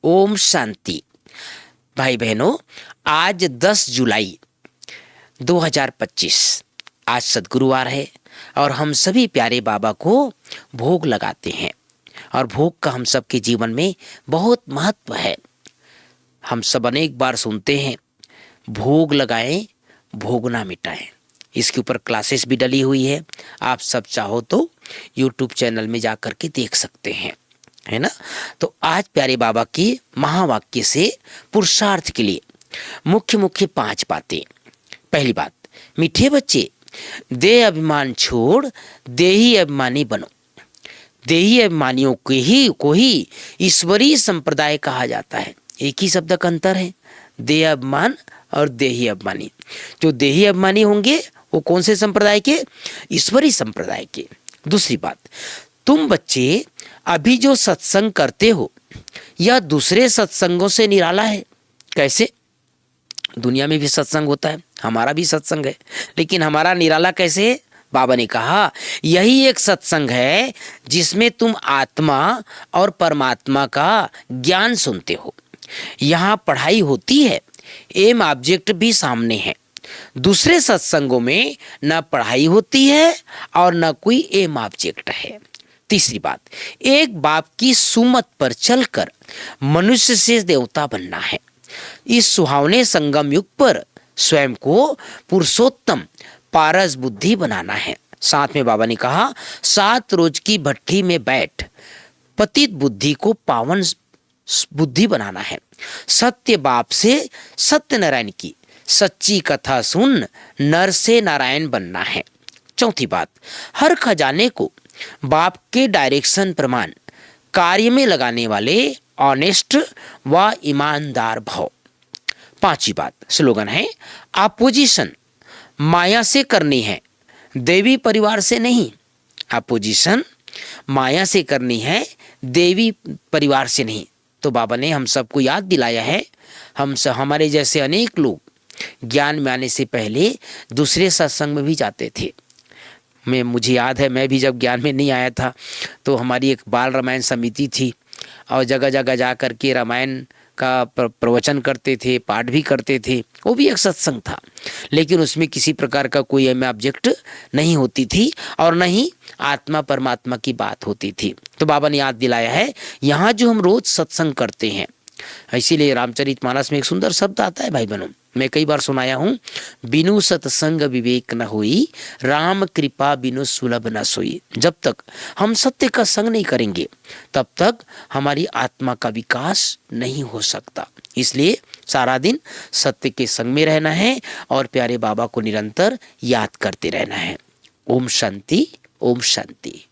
ओम शांति। भाई बहनों, आज 10 जुलाई 2025 आज सद्गुरुवार है और हम सभी प्यारे बाबा को भोग लगाते हैं और भोग का हम सबके जीवन में बहुत महत्व है। हम सब अनेक बार सुनते हैं, भोग लगाएं भोग ना मिटाएं। इसके ऊपर क्लासेस भी डली हुई है, आप सब चाहो तो यूट्यूब चैनल में जा कर के देख सकते हैं, है ना। तो आज प्यारे बाबा की महावाक्य से पुरुषार्थ के लिए मुख्य मुख्य 5 बातें। पहली बात, मीठे बच्चे, देह अभिमान छोड़ देही अभिमानी बनो। देही अभिमानियों को ही ईश्वरीय संप्रदाय कहा जाता है। एक ही शब्द का अंतर है, देह अभिमान और देही अभिमानी। जो देही अभिमानी होंगे वो कौन से संप्रदाय के? ईश्वरीय संप्रदाय के। दूसरी बात, तुम बच्चे अभी जो सत्संग करते हो यह दूसरे सत्संगों से निराला है। कैसे? दुनिया में भी सत्संग होता है, हमारा भी सत्संग है, लेकिन हमारा निराला कैसे है? बाबा ने कहा यही एक सत्संग है जिसमें तुम आत्मा और परमात्मा का ज्ञान सुनते हो। यहाँ पढ़ाई होती है, एम ऑब्जेक्ट भी सामने है। दूसरे सत्संगों में न पढ़ाई होती है और न कोई एम ऑब्जेक्ट है। तीसरी बात, एक बाप की सुमत पर चलकर मनुष्य से देवता बनना है। इस सुहावने संगम युग पर स्वयं को पुरुषोत्तम पारस बुद्धि बनाना है। साथ में बाबा ने कहा 7 रोज की भट्ठी में बैठ पतित बुद्धि को पावन बुद्धि बनाना है। सत्य बाप से सत्य नारायण की सच्ची कथा सुन नर से नारायण बनना है। चौथी बात, हर खजाने को बाप के डायरेक्शन प्रमाण कार्य में लगाने वाले ऑनेस्ट व ईमानदार भव। पांचवी बात, स्लोगन है अपोजिशन माया से करनी है, देवी परिवार से नहीं। अपोजिशन माया से करनी है, देवी परिवार से नहीं। तो बाबा ने हम सबको याद दिलाया है, हमारे जैसे अनेक लोग ज्ञान में आने से पहले दूसरे सत्संग में भी जाते थे। मुझे याद है, मैं भी जब ज्ञान में नहीं आया था तो हमारी एक बाल रामायण समिति थी और जगह जगह जा कर के रामायण का प्रवचन करते थे, पाठ भी करते थे। वो भी एक सत्संग था, लेकिन उसमें किसी प्रकार का कोई एम ऑब्जेक्ट नहीं होती थी और न ही आत्मा परमात्मा की बात होती थी। तो बाबा ने याद दिलाया है यहाँ जो हम रोज सत्संग करते हैं, इसीलिए रामचरितमानस में एक सुंदर शब्द आता है भाई बहनों, मैं कई बार सुनाया हूँ, बिनु सत्संग विवेक न होई, राम कृपा बिनु सुलभ न सोई। जब तक हम सत्य का संग नहीं करेंगे तब तक हमारी आत्मा का विकास नहीं हो सकता। इसलिए सारा दिन सत्य के संग में रहना है और प्यारे बाबा को निरंतर याद करते रहना है। ओम शांति, ओम शांति।